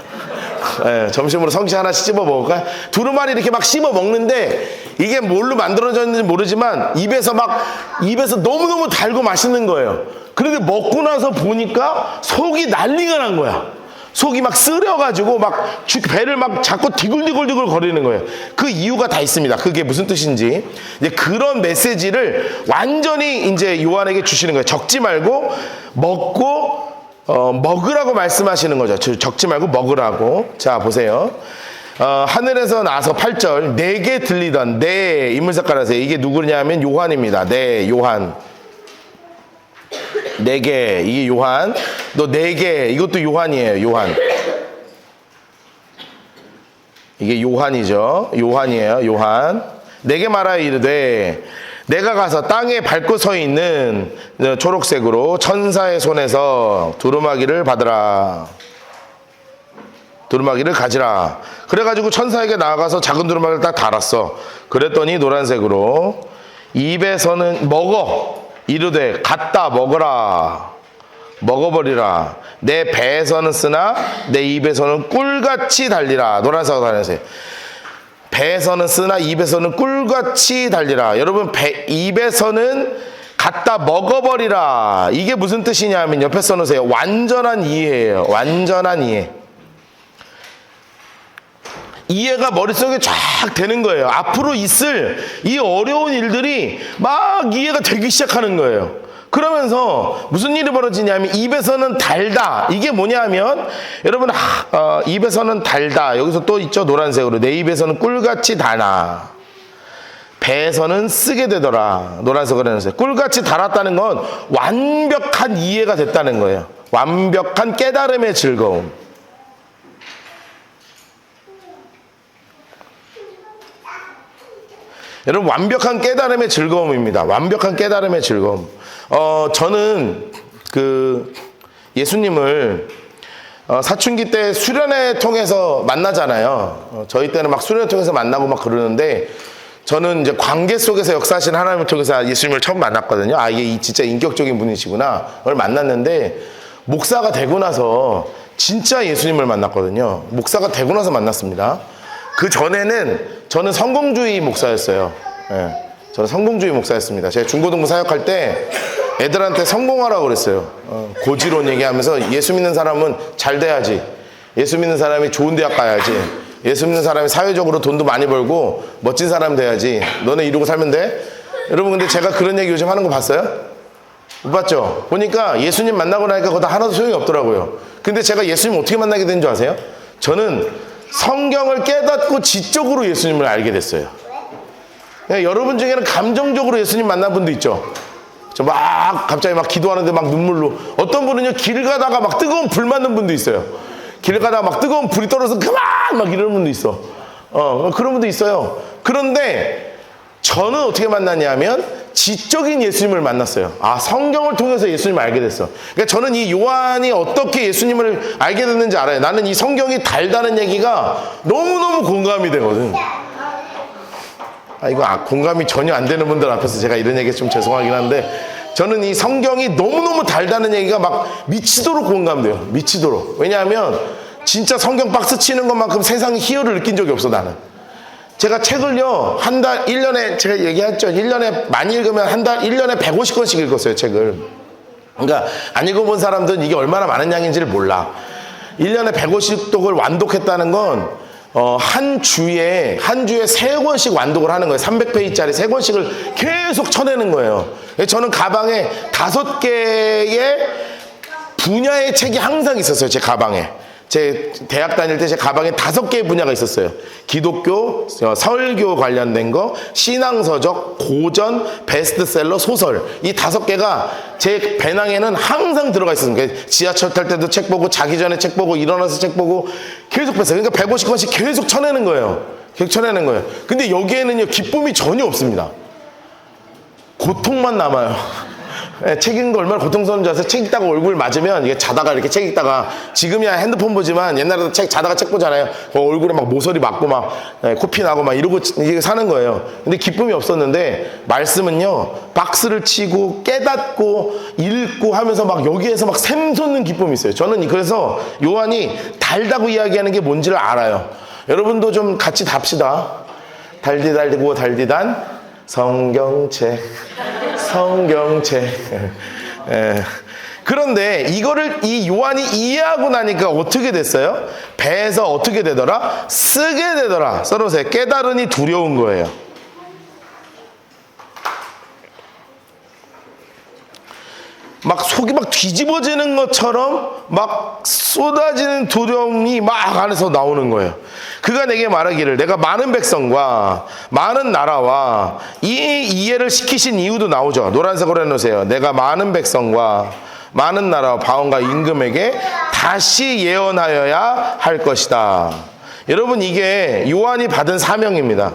A: 네, 점심으로 성경 하나씩 씹어 먹을까요? 두루마리 이렇게 막 씹어 먹는데 이게 뭘로 만들어졌는지 모르지만 입에서 너무너무 달고 맛있는 거예요. 그런데 먹고 나서 보니까 속이 난리가 난 거야. 속이 막 쓰려가지고 막 배를 막 자꾸 디굴디굴 거리는 거예요. 그 이유가 다 있습니다. 그게 무슨 뜻인지. 이제 그런 메시지를 완전히 이제 요한에게 주시는 거예요. 적지 말고 먹고 먹으라고 말씀하시는 거죠. 적지 말고 먹으라고. 자, 보세요. 하늘에서 나서 8절, 내게 들리던, 내 인물색 깔아세요. 이게 누구냐면 요한입니다. 네, 요한. 내게, 이게 요한. 너 내게, 이것도 요한이에요. 요한. 이게 요한이죠. 요한이에요. 요한. 내게 말하여 이르되 내가 가서 땅에 밟고 서 있는 초록색으로 천사의 손에서 두루마기를 받으라. 두루마기를 가지라. 그래가지고 천사에게 나아가서 작은 두루마기를 딱 달았어. 그랬더니 노란색으로 입에서는 먹어. 이르되 갖다 먹어라. 먹어버리라. 내 배에서는 쓰나 내 입에서는 꿀같이 달리라. 노란색으로 달렸어요. 배에서는 쓰나 입에서는 꿀같이 달리라. 여러분, 입에서는 갖다 먹어버리라. 이게 무슨 뜻이냐면 옆에 써놓으세요. 완전한 이해예요. 완전한 이해. 이해가 머릿속에 쫙 되는 거예요. 앞으로 있을 이 어려운 일들이 막 이해가 되기 시작하는 거예요. 그러면서 무슨 일이 벌어지냐면 입에서는 달다. 이게 뭐냐면 여러분, 입에서는 달다. 여기서 또 있죠. 노란색으로. 내 입에서는 꿀같이 다나. 배에서는 쓰게 되더라. 노란색으로 해놓으세요. 꿀같이 달았다는 건 완벽한 이해가 됐다는 거예요. 완벽한 깨달음의 즐거움. 여러분, 완벽한 깨달음의 즐거움입니다. 완벽한 깨달음의 즐거움. 저는 예수님을 사춘기 때 수련회 통해서 만나잖아요. 저희 때는 막 수련회 통해서 만나고 막 그러는데 저는 이제 관계 속에서 역사하신 하나님을 통해서 예수님을 처음 만났거든요. 이게 진짜 인격적인 분이시구나. 그걸 만났는데 목사가 되고 나서 진짜 예수님을 만났거든요. 목사가 되고 나서 만났습니다. 그 전에는 저는 성공주의 목사였어요. 예, 저는 성공주의 목사였습니다. 제가 중고등부 사역할 때 애들한테 성공하라고 그랬어요. 고지론 얘기하면서 예수 믿는 사람은 잘 돼야지. 예수 믿는 사람이 좋은 대학 가야지. 예수 믿는 사람이 사회적으로 돈도 많이 벌고 멋진 사람 돼야지. 너네 이러고 살면 돼? 여러분, 근데 제가 그런 얘기 요즘 하는 거 봤어요? 못 봤죠? 보니까 예수님 만나고 나니까 그거 다 하나도 소용이 없더라고요. 근데 제가 예수님 어떻게 만나게 된 줄 아세요? 저는 성경을 깨닫고 지적으로 예수님을 알게 됐어요. 여러분 중에는 감정적으로 예수님 만난 분도 있죠. 저 갑자기 막 기도하는데 막 눈물로. 어떤 분은요, 길 가다가 막 뜨거운 불 맞는 분도 있어요. 길 가다가 막 뜨거운 불이 떨어져서 그만! 막 이러는 분도 있어. 그런 분도 있어요. 그런데 저는 어떻게 만났냐면 지적인 예수님을 만났어요. 성경을 통해서 예수님을 알게 됐어. 그러니까 저는 이 요한이 어떻게 예수님을 알게 됐는지 알아요. 나는 이 성경이 달다는 얘기가 너무너무 공감이 되거든. 이거 공감이 전혀 안 되는 분들 앞에서 제가 이런 얘기 좀 죄송하긴 한데, 저는 이 성경이 너무너무 달다는 얘기가 막 미치도록 공감돼요. 미치도록. 왜냐하면 진짜 성경 박스 치는 것만큼 세상에 희열을 느낀 적이 없어, 나는. 제가 책을요, 한 달, 1년에, 제가 얘기했죠. 1년에 많이 읽으면 한 달, 1년에 150권씩 읽었어요, 책을. 그러니까 안 읽어본 사람들은 이게 얼마나 많은 양인지를 몰라. 1년에 150독을 완독했다는 건 한 주에 3권씩 완독을 하는 거예요. 300페이지짜리 3권씩을 계속 쳐내는 거예요. 저는 가방에 5개의 분야의 책이 항상 있었어요. 제 가방에. 제 대학 다닐 때 제 가방에 5개의 분야가 있었어요. 기독교, 설교 관련된 거, 신앙서적, 고전, 베스트셀러, 소설. 이 5개가 제 배낭에는 항상 들어가 있었습니다. 지하철 탈 때도 책 보고, 자기 전에 책 보고, 일어나서 책 보고 계속 뺐어요. 그러니까 150권씩 계속 쳐내는 거예요. 계속 쳐내는 거예요. 근데 여기에는요, 기쁨이 전혀 없습니다. 고통만 남아요. 책 읽는 거 얼마나 고통스러운지 아세요? 책 읽다가 얼굴 맞으면 이게 자다가 이렇게 책 읽다가 지금이야 핸드폰 보지만 옛날에도 자다가 책 보잖아요. 얼굴에 막 모서리 맞고 막 코피 나고 막 이러고 이게 사는 거예요. 근데 기쁨이 없었는데 말씀은요, 박스를 치고 깨닫고 읽고 하면서 막 여기에서 막 샘솟는 기쁨이 있어요. 저는 그래서 요한이 달다고 이야기하는 게 뭔지를 알아요. 여러분도 좀 같이 답시다. 달디달디고 달디단 성경책. 그런데 이거를 이 요한이 이해하고 나니까 어떻게 됐어요? 배에서 어떻게 되더라? 쓰게 되더라. 써놓으세요. 깨달으니 두려운 거예요. 막 속이 막 뒤집어지는 것처럼 막 쏟아지는 두려움이 막 안에서 나오는 거예요. 그가 내게 말하기를 내가 많은 백성과 많은 나라와 이 이해를 시키신 이유도 나오죠. 노란색으로 해놓으세요. 내가 많은 백성과 많은 나라와 바온과 임금에게 다시 예언하여야 할 것이다. 여러분, 이게 요한이 받은 사명입니다.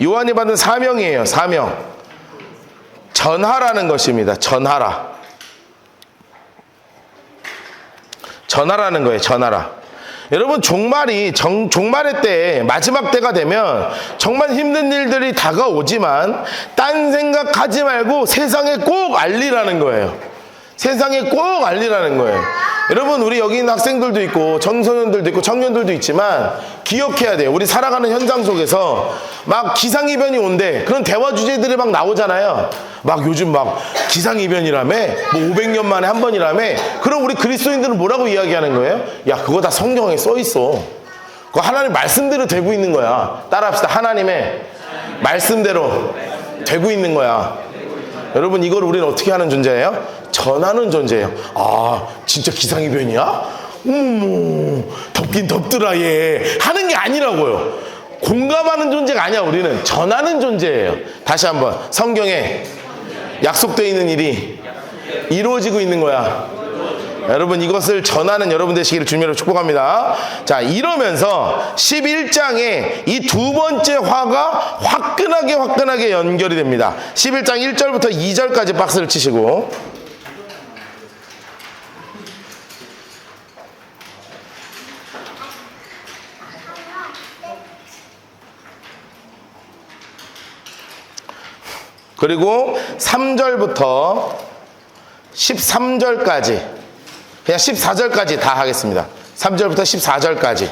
A: 요한이 받은 사명이에요. 사명. 전하라는 것입니다. 전하라는 거예요. 전하라. 여러분, 종말의 때, 마지막 때가 되면 정말 힘든 일들이 다가오지만 딴 생각하지 말고 세상에 꼭 알리라는 거예요. 세상에 꼭 알리라는 거예요. 여러분, 우리 여기 있는 학생들도 있고 청소년들도 있고 청년들도 있지만 기억해야 돼요. 우리 살아가는 현장 속에서 막 기상이변이 온대. 그런 대화 주제들이 막 나오잖아요. 막 요즘 막 기상이변이라며, 뭐 500년 만에 한 번이라며. 그럼 우리 그리스도인들은 뭐라고 이야기하는 거예요? 야, 그거 다 성경에 써 있어. 그거 하나님 말씀대로 되고 있는 거야. 따라합시다. 하나님의 말씀대로 되고 있는 거야. 여러분, 이걸 우리는 어떻게 하는 존재예요? 전하는 존재예요. 아, 진짜 기상이변이야? 덥긴 덥더라 얘 하는 게 아니라고요. 공감하는 존재가 아니야. 우리는 전하는 존재예요. 다시 한번, 성경에 약속되어 있는 일이 이루어지고 있는 거야. 여러분, 이것을 전하는 여러분 되시기를 주님으로 축복합니다. 자, 이러면서 11장에 이 두 번째 화가 화끈하게 연결이 됩니다. 11장 1절부터 2절까지 박스를 치시고, 그리고 3절부터 13절까지, 그냥 14절까지 다 하겠습니다. 3절부터 14절까지.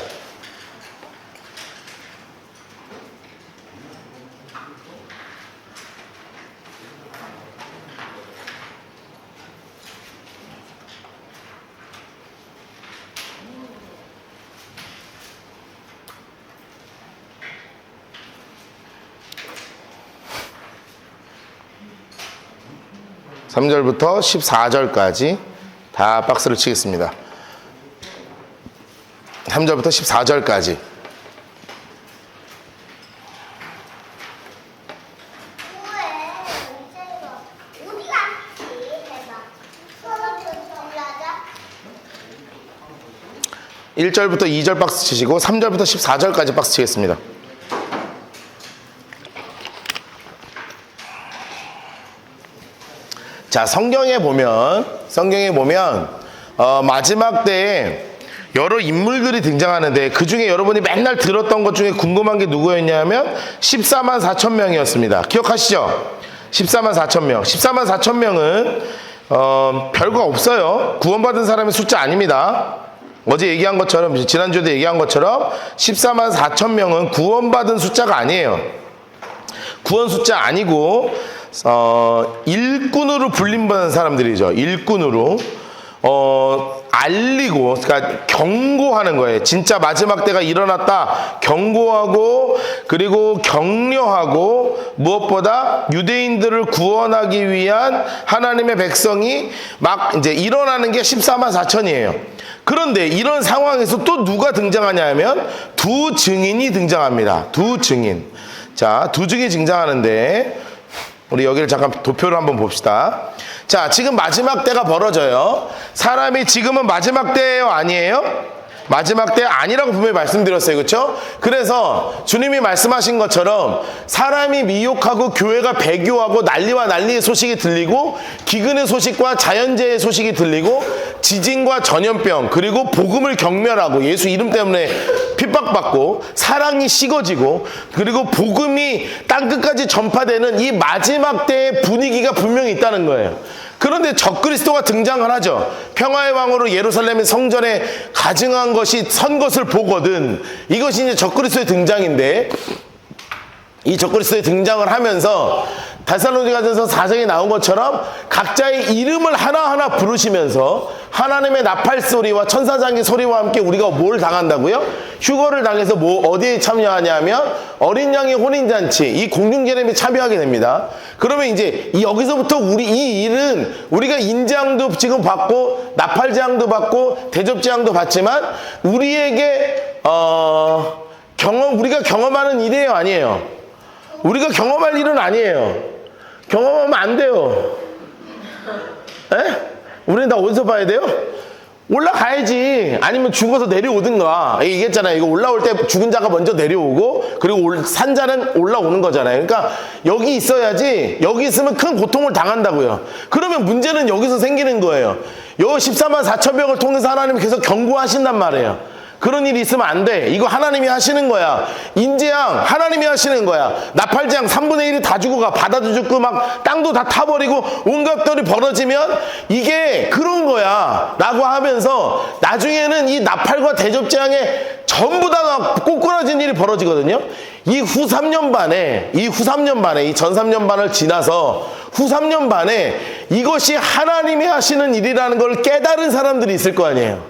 A: 삼절부터 14절까지 다 박스를 치겠습니다. 3절부터 14절까지. 일절부터 2절 박스 치시고 3절부터 14절까지 박스 치겠습니다. 자, 성경에 보면 마지막 때에 여러 인물들이 등장하는데 그 중에 여러분이 맨날 들었던 것 중에 궁금한 게 누구였냐면 14만 4천 명이었습니다. 기억하시죠? 14만 4천 명. 14만 4천 명은 별거 없어요. 구원받은 사람의 숫자 아닙니다. 어제 얘기한 것처럼, 지난주에도 얘기한 것처럼 14만 4천 명은 구원받은 숫자가 아니에요. 구원 숫자 아니고 일꾼으로 불림받은 사람들이죠. 일꾼으로. 알리고, 그러니까 경고하는 거예요. 진짜 마지막 때가 일어났다. 경고하고, 그리고 격려하고, 무엇보다 유대인들을 구원하기 위한 하나님의 백성이 막 이제 일어나는 게 14만 4천이에요. 그런데 이런 상황에서 또 누가 등장하냐 하면 두 증인이 등장합니다. 두 증인. 자, 두 증인이 등장하는데, 우리 여기를 잠깐 도표를 한번 봅시다. 자, 지금 마지막 때가 벌어져요. 사람이 지금은 마지막 때예요, 아니에요? 마지막 때 아니라고 분명히 말씀드렸어요. 그렇죠? 그래서 주님이 말씀하신 것처럼 사람이 미혹하고 교회가 배교하고 난리와 난리의 소식이 들리고 기근의 소식과 자연재해의 소식이 들리고 지진과 전염병 그리고 복음을 경멸하고 예수 이름 때문에 핍박받고 사랑이 식어지고 그리고 복음이 땅끝까지 전파되는 이 마지막 때의 분위기가 분명히 있다는 거예요. 그런데 적그리스도가 등장을 하죠. 평화의 왕으로 예루살렘의 성전에 가증한 것이 선 것을 보거든. 이것이 이제 적그리스도의 등장인데, 이 적그리스도의 등장을 하면서 데살로니가전서 4장에 나온 것처럼 각자의 이름을 하나하나 부르시면서 하나님의 나팔 소리와 천사장의 소리와 함께 우리가 뭘 당한다고요? 휴거를 당해서 어디에 참여하냐면 어린 양의 혼인잔치, 이 공중제림에 참여하게 됩니다. 그러면 이제 여기서부터 이 일은 우리가 인장도 지금 받고 나팔제왕도 받고 대접제왕도 받지만 우리에게 우리가 경험하는 일이에요, 아니에요? 우리가 경험할 일은 아니에요. 경험하면 안 돼요. 에? 우리는 다 어디서 봐야 돼요? 올라가야지. 아니면 죽어서 내려오든가. 얘기했잖아요. 이거 올라올 때 죽은 자가 먼저 내려오고 그리고 산자는 올라오는 거잖아요. 그러니까 여기 있어야지. 여기 있으면 큰 고통을 당한다고요. 그러면 문제는 여기서 생기는 거예요. 요 14만 4천 명을 통해서 하나님이 계속 경고하신단 말이에요. 그런 일이 있으면 안 돼. 이거 하나님이 하시는 거야. 인재양 하나님이 하시는 거야. 나팔재앙 3분의 1이 다 죽어가. 바다도 죽고 막 땅도 다 타버리고 온갖 것들이 벌어지면 이게 그런 거야 라고 하면서 나중에는 이 나팔과 대접재앙에 전부 다 꼬꾸라진 일이 벌어지거든요. 이 후 3년 반에 이 전 3년 반을 지나서 후 3년 반에 이것이 하나님이 하시는 일이라는 걸 깨달은 사람들이 있을 거 아니에요.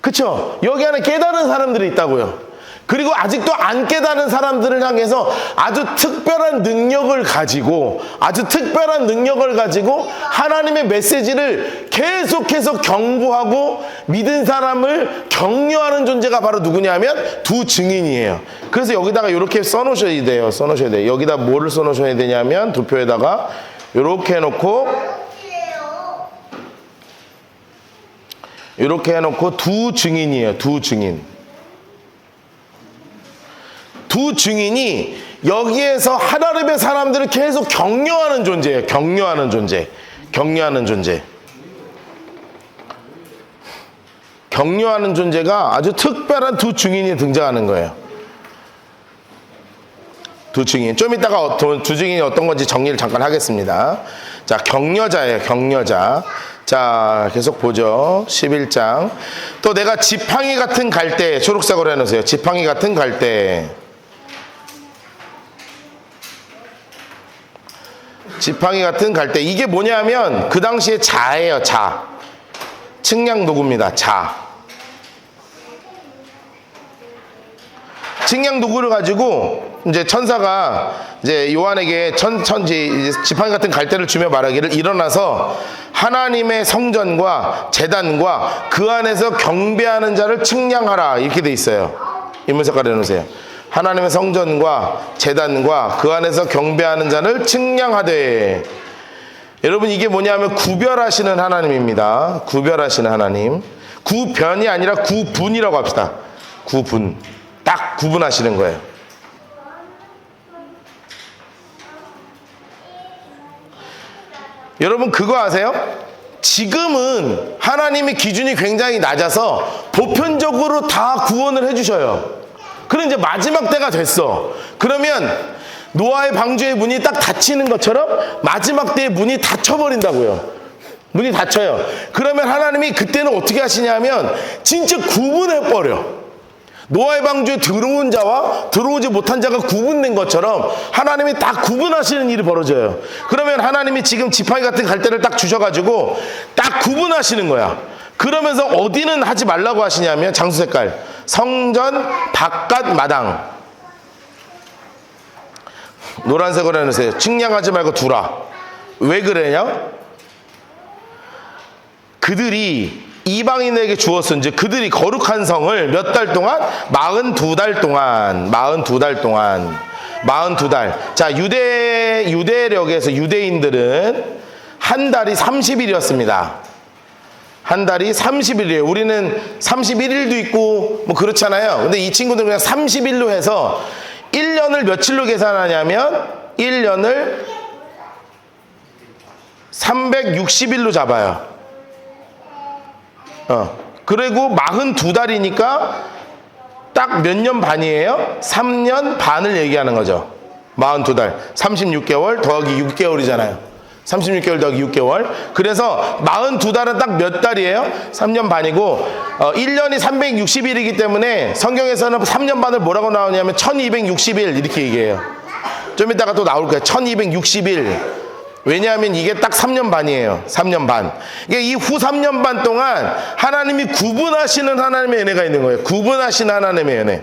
A: 그쵸? 여기 안에 깨달은 사람들이 있다고요. 그리고 아직도 안 깨달은 사람들을 향해서 아주 특별한 능력을 가지고 하나님의 메시지를 계속해서 경고하고 믿은 사람을 격려하는 존재가 바로 누구냐면 두 증인이에요. 그래서 여기다가 이렇게 써놓으셔야 돼요. 여기다 뭐를 써놓으셔야 되냐면 도표에다가 이렇게 해놓고 두 증인이에요. 두 증인이 여기에서 하나님의 사람들을 계속 격려하는 존재예요. 격려하는 존재. 격려하는 존재가 아주 특별한 두 증인이 등장하는 거예요. 두 증인. 좀 이따가 두 증인이 어떤 건지 정리를 잠깐 하겠습니다. 자, 격려자예요. 격려자. 자, 계속 보죠. 11장. 또 내가 지팡이 같은 갈대, 초록색으로 해놓으세요. 지팡이 같은 갈대. 지팡이 같은 갈대. 이게 뭐냐면 그 당시에 자예요. 자. 측량 도구입니다. 자. 측량 도구를 가지고 이제 천사가 이제 요한에게 지팡이 같은 갈대를 주며 말하기를 일어나서 하나님의 성전과 제단과 그 안에서 경배하는 자를 측량하라 이렇게 돼 있어요. 인문색깔 해놓으세요. 하나님의 성전과 제단과 그 안에서 경배하는 자를 측량하되. 여러분 이게 뭐냐면 구별하시는 하나님입니다. 구별하시는 하나님. 구변이 아니라 구분이라고 합시다. 구분. 딱 구분하시는 거예요. 여러분 그거 아세요? 지금은 하나님의 기준이 굉장히 낮아서 보편적으로 다 구원을 해주셔요. 그럼 이제 마지막 때가 됐어. 그러면 노아의 방주의 문이 딱 닫히는 것처럼 마지막 때의 문이 닫혀버린다고요. 문이 닫혀요. 그러면 하나님이 그때는 어떻게 하시냐면 진짜 구분해버려. 노아의 방주에 들어온 자와 들어오지 못한 자가 구분된 것처럼 하나님이 딱 구분하시는 일이 벌어져요. 그러면 하나님이 지금 지팡이 같은 갈대를 딱 주셔가지고 딱 구분하시는 거야. 그러면서 어디는 하지 말라고 하시냐면 장수 색깔 성전 바깥 마당 노란색으로 해놓으세요. 측량하지 말고 두라. 왜 그래냐? 그들이 이방인에게 주었은지 그들이 거룩한 성을 몇 달 동안? 42달 동안 42달. 자, 유대력에서 유대인들은 한 달이 30일이었습니다. 한 달이 30일이에요. 우리는 31일도 있고 뭐 그렇잖아요. 근데 이 친구들은 그냥 30일로 해서 1년을 며칠로 계산하냐면 1년을 360일로 잡아요. 그리고 42달이니까 딱 몇 년 반이에요? 3년 반을 얘기하는 거죠. 42달. 36개월 더하기 6개월이잖아요. 36개월 더하기 6개월. 그래서 42달은 딱 몇 달이에요? 3년 반이고 1년이 360일이기 때문에 성경에서는 3년 반을 뭐라고 나오냐면 1260일 이렇게 얘기해요. 좀 이따가 또 나올 거예요. 1260일. 왜냐하면 이게 딱 3년 반이에요. 3년 반. 이게 이 후 3년 반 동안 하나님이 구분하시는 하나님의 은혜가 있는 거예요. 구분하시는 하나님의 은혜.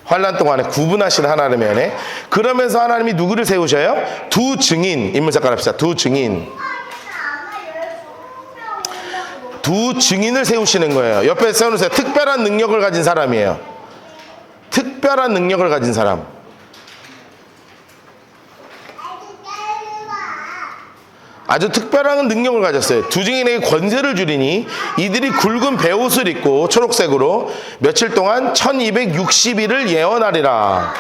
A: 환란 동안에 구분하시는 하나님의 은혜. 그러면서 하나님이 누구를 세우셔요? 두 증인. 인물색깔 합시다. 두 증인. 두 증인을 세우시는 거예요. 옆에 세워놓으세요. 특별한 능력을 가진 사람이에요. 특별한 능력을 가진 사람. 아주 특별한 능력을 가졌어요. 두 증인에게 권세를 주리니 이들이 굵은 베옷을 입고 초록색으로 며칠 동안 1260일을 예언하리라.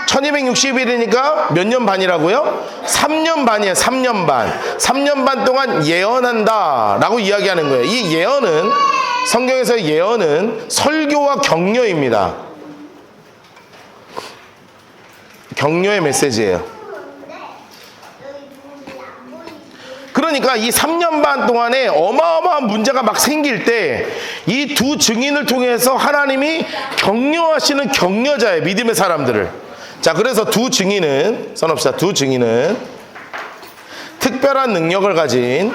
A: 1260일이니까 몇 년 반이라고요? 3년 반이에요. 3년 반. 3년 반 동안 예언한다 라고 이야기하는 거예요. 이 예언은 성경에서 예언은 설교와 격려입니다. 격려의 메시지예요. 그러니까 이 3년 반 동안에 어마어마한 문제가 막 생길 때 이 두 증인을 통해서 하나님이 격려하시는 격려자예요. 믿음의 사람들을. 자, 그래서 두 증인은 선업사 두 증인은 특별한 능력을 가진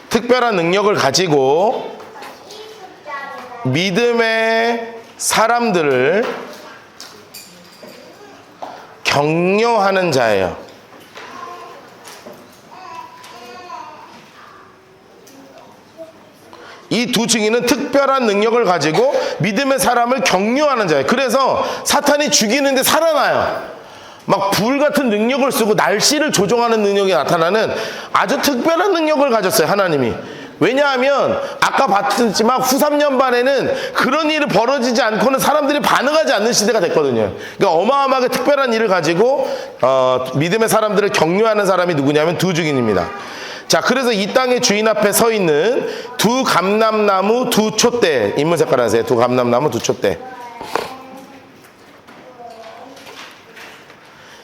A: 특별한 능력을 가지고 믿음의 사람들을 격려하는 자예요. 이 두 증인은 특별한 능력을 가지고 믿음의 사람을 격려하는 자예요. 그래서 사탄이 죽이는데 살아나요. 막 불 같은 능력을 쓰고 날씨를 조종하는 능력이 나타나는 아주 특별한 능력을 가졌어요. 하나님이. 왜냐하면 아까 봤지만 후 3년 반에는 그런 일이 벌어지지 않고는 사람들이 반응하지 않는 시대가 됐거든요. 그러니까 어마어마하게 특별한 일을 가지고 믿음의 사람들을 격려하는 사람이 누구냐면 두 증인입니다. 자, 그래서 이 땅의 주인 앞에 서 있는 두 감람나무 두 촛대. 인물 색깔 하세요. 두 감람나무 두 촛대.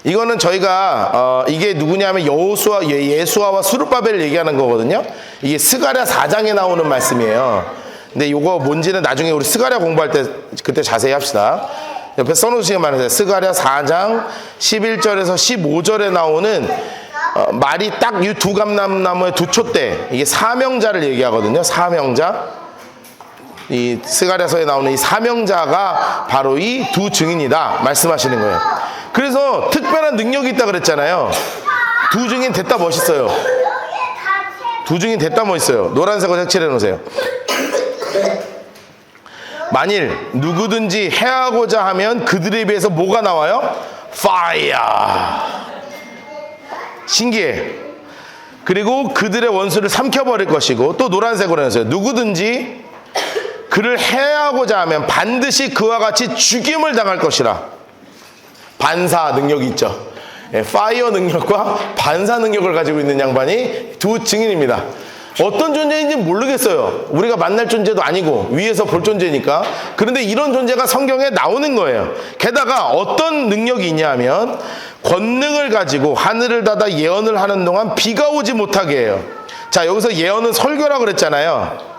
A: 이거는 저희가 이게 누구냐면 예수아와 수르바벨을 얘기하는 거거든요. 이게 스가랴 4장에 나오는 말씀이에요. 근데 이거 뭔지는 나중에 우리 스가랴 공부할 때 그때 자세히 합시다. 옆에 써놓으시면 말하세요. 스가랴 4장 11절에서 15절에 나오는 말이 딱 이 두 감람나무의 두 촛대. 이게 사명자를 얘기하거든요. 사명자. 이 스가랴서에 나오는 이 사명자가 바로 이 두 증인이다 말씀하시는 거예요. 그래서 특별한 능력이 있다 그랬잖아요. 두 증인 됐다 멋있어요. 두 증인 됐다 멋있어요. 노란색으로 색칠해 놓으세요. 만일 누구든지 해하고자 하면 그들에 비해서 뭐가 나와요? 파이어. 신기해. 그리고 그들의 원수를 삼켜버릴 것이고, 또 노란색으로 해놓으세요. 누구든지 그를 해하고자 하면 반드시 그와 같이 죽임을 당할 것이라. 반사 능력이 있죠. 파이어 능력과 반사 능력을 가지고 있는 양반이 두 증인입니다. 어떤 존재인지 모르겠어요. 우리가 만날 존재도 아니고 위에서 볼 존재니까. 그런데 이런 존재가 성경에 나오는 거예요. 게다가 어떤 능력이 있냐 하면 권능을 가지고 하늘을 닫아 예언을 하는 동안 비가 오지 못하게 해요. 자, 여기서 예언은 설교라고 그랬잖아요.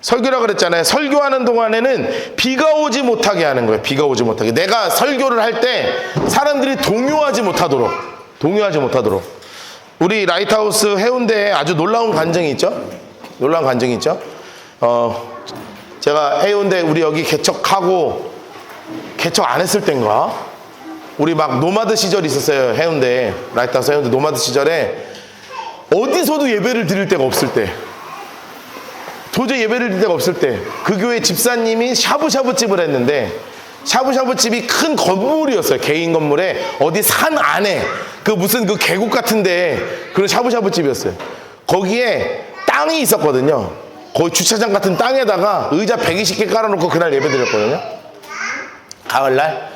A: 설교라 그랬잖아요. 설교하는 동안에는 비가 오지 못하게 하는 거예요. 비가 오지 못하게. 내가 설교를 할 때 사람들이 동요하지 못하도록. 우리 라이트하우스 해운대에 아주 놀라운 관정이 있죠. 제가 해운대 우리 여기 개척하고 개척 안 했을 땐가 우리 막 노마드 시절이 있었어요. 해운대 라이트하우스 해운대 노마드 시절에 어디서도 예배를 드릴 데가 없을 때, 도저히 예배를 드릴 데가 없을 때 그 교회 집사님이 샤브샤브집을 했는데, 샤브샤브집이 큰 건물이었어요. 개인 건물에 어디 산 안에 그 무슨 그 계곡 같은데 그런 샤브샤브집이었어요. 거기에 땅이 있었거든요. 거기 주차장 같은 땅에다가 의자 120개 깔아놓고 그날 예배 드렸거든요. 가을날.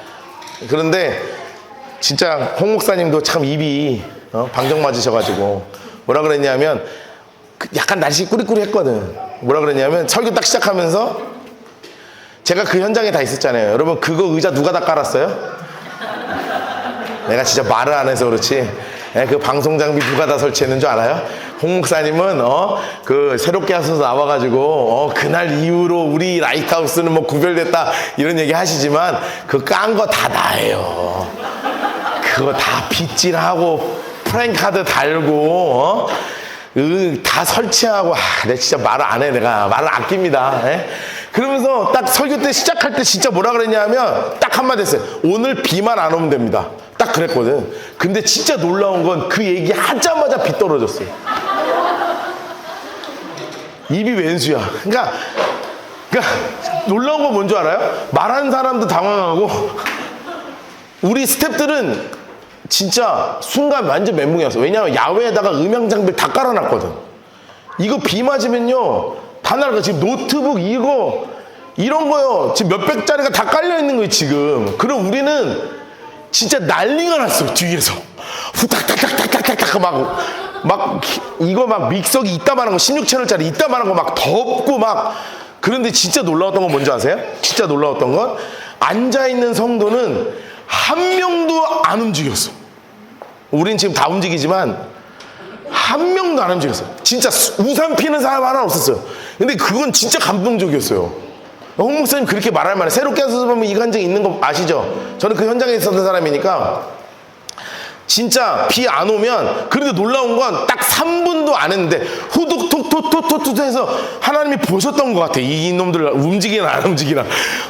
A: 그런데 진짜 홍 목사님도 참 입이 방정 맞으셔가지고 뭐라 그랬냐면, 약간 날씨 꾸리꾸리했거든. 뭐라 그랬냐면, 설교 딱 시작하면서 제가 그 현장에 다 있었잖아요. 여러분, 그거 의자 누가 다 깔았어요? 내가 진짜 말을 안 해서 그렇지, 그 방송 장비 누가 다 설치했는 줄 알아요? 홍 목사님은 그 새롭게 하셔서 나와가지고 그날 이후로 우리 라이트하우스는 뭐 구별됐다 이런 얘기 하시지만, 그 깐 거 다 나예요. 그거 다 빗질하고 프랭카드 달고 다 설치하고. 내가 진짜 말을 안 해. 내가 말을 아낍니다. 그러면서 딱 설교 때 시작할 때 진짜 뭐라 그랬냐면 딱 한마디 했어요. 오늘 비만 안 오면 됩니다. 딱 그랬거든. 근데 진짜 놀라운 건 그 얘기 하자마자 비 떨어졌어요. 입이 왼수야. 그러니까 놀라운 건 뭔 줄 알아요? 말하는 사람도 당황하고 우리 스태프들은 진짜 순간 완전 멘붕이었어. 왜냐하면 야외에다가 음향 장비를 다 깔아놨거든. 이거 비 맞으면요 다 날아가. 지금 노트북 이거 이런 거요 지금 몇백짜리가 다 깔려있는 거예요 지금. 그럼 우리는 진짜 난리가 났어. 뒤에서 후딱딱딱딱딱딱 막 이거 막 믹서기 이따만한 거 16채널짜리 이따만한 거 막 덮고 막. 그런데 진짜 놀라웠던 건 뭔지 아세요? 진짜 놀라웠던 건 앉아있는 성도는 한 명도 안 움직였어. 우린 지금 다 움직이지만 한 명도 안 움직였어. 진짜 우산 피는 사람 하나 없었어요. 근데 그건 진짜 감동적이었어요. 홍 목사님 그렇게 말할 만해. 새롭게 하셔서 보면 이 간증이 있는 거 아시죠? 저는 그 현장에 있었던 사람이니까. 진짜 비 안 오면, 그런데 놀라운 건 딱 3분도 안 했는데 후둑툭툭툭툭툭 해서 하나님이 보셨던 것 같아. 이놈들 움직이나 안 움직이나.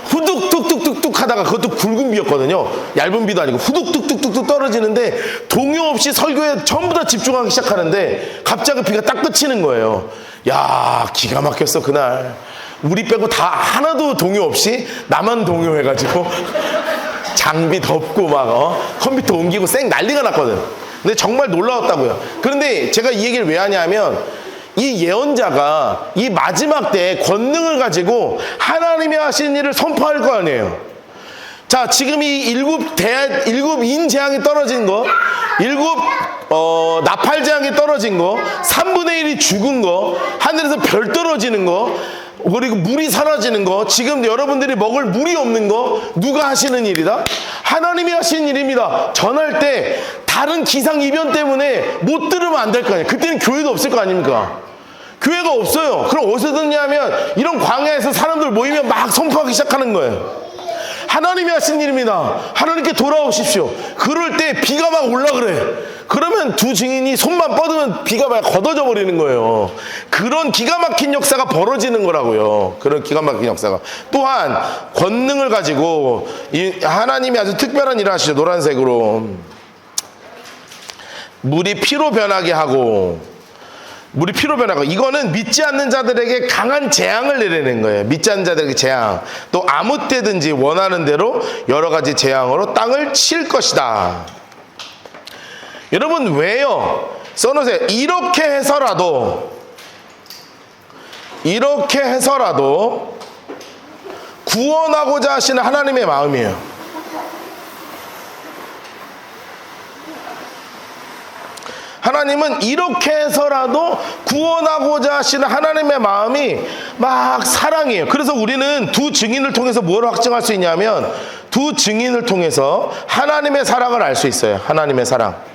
A: 후둑툭툭툭툭 하다가, 그것도 굵은 비였거든요. 얇은 비도 아니고 후둑툭툭툭툭 떨어지는데 동요 없이 설교에 전부 다 집중하기 시작하는데 갑자기 비가 딱 그치는 거예요. 야, 기가 막혔어 그날. 우리 빼고 다 하나도 동요 없이 나만 동요 해가지고 장비 덮고 막 컴퓨터 옮기고 쌩 난리가 났거든. 근데 정말 놀라웠다고요. 그런데 제가 이 얘기를 왜 하냐면, 이 예언자가 이 마지막 때에 권능을 가지고 하나님이 하신 일을 선포할 거 아니에요. 자, 지금 이 일곱 인재앙이 떨어진 거, 나팔 재앙이 떨어진 거, 3분의 1이 죽은 거, 하늘에서 별 떨어지는 거, 그리고 물이 사라지는 거, 지금 여러분들이 먹을 물이 없는 거, 누가 하시는 일이다? 하나님이 하시는 일입니다. 전할 때 다른 기상이변 때문에 못 들으면 안 될 거 아니에요. 그때는 교회도 없을 거 아닙니까? 교회가 없어요. 그럼 어디서 듣냐면 이런 광야에서 사람들 모이면 막 선포하기 시작하는 거예요. 하나님이 하신 일입니다. 하나님께 돌아오십시오. 그럴 때 비가 막 올라 그래. 그러면 두 증인이 손만 뻗으면 비가 막 걷어져 버리는 거예요. 그런 기가 막힌 역사가 벌어지는 거라고요. 그런 기가 막힌 역사가. 또한 권능을 가지고 하나님이 아주 특별한 일을 하시죠. 노란색으로 물이 피로 변하게 하고, 이거는 믿지 않는 자들에게 강한 재앙을 내리는 거예요. 믿지 않는 자들에게 재앙. 또 아무 때든지 원하는 대로 여러 가지 재앙으로 땅을 칠 것이다. 여러분, 왜요? 써놓으세요. 이렇게 해서라도 구원하고자 하시는 하나님의 마음이에요. 하나님은 이렇게 해서라도 구원하고자 하시는 하나님의 마음이 막 사랑이에요. 그래서 우리는 두 증인을 통해서 뭘 확증할 수 있냐면, 두 증인을 통해서 하나님의 사랑을 알 수 있어요. 하나님의 사랑.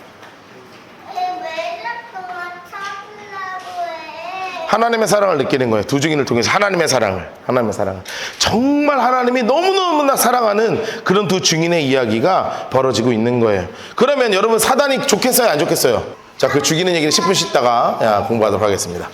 A: 하나님의 사랑을 느끼는 거예요. 두 증인을 통해서 하나님의 사랑을. 정말 하나님이 너무너무나 사랑하는 그런 두 증인의 이야기가 벌어지고 있는 거예요. 그러면 여러분 사단이 좋겠어요, 안 좋겠어요? 자, 그 죽이는 얘기는 10분 쉬다가 공부하도록 하겠습니다.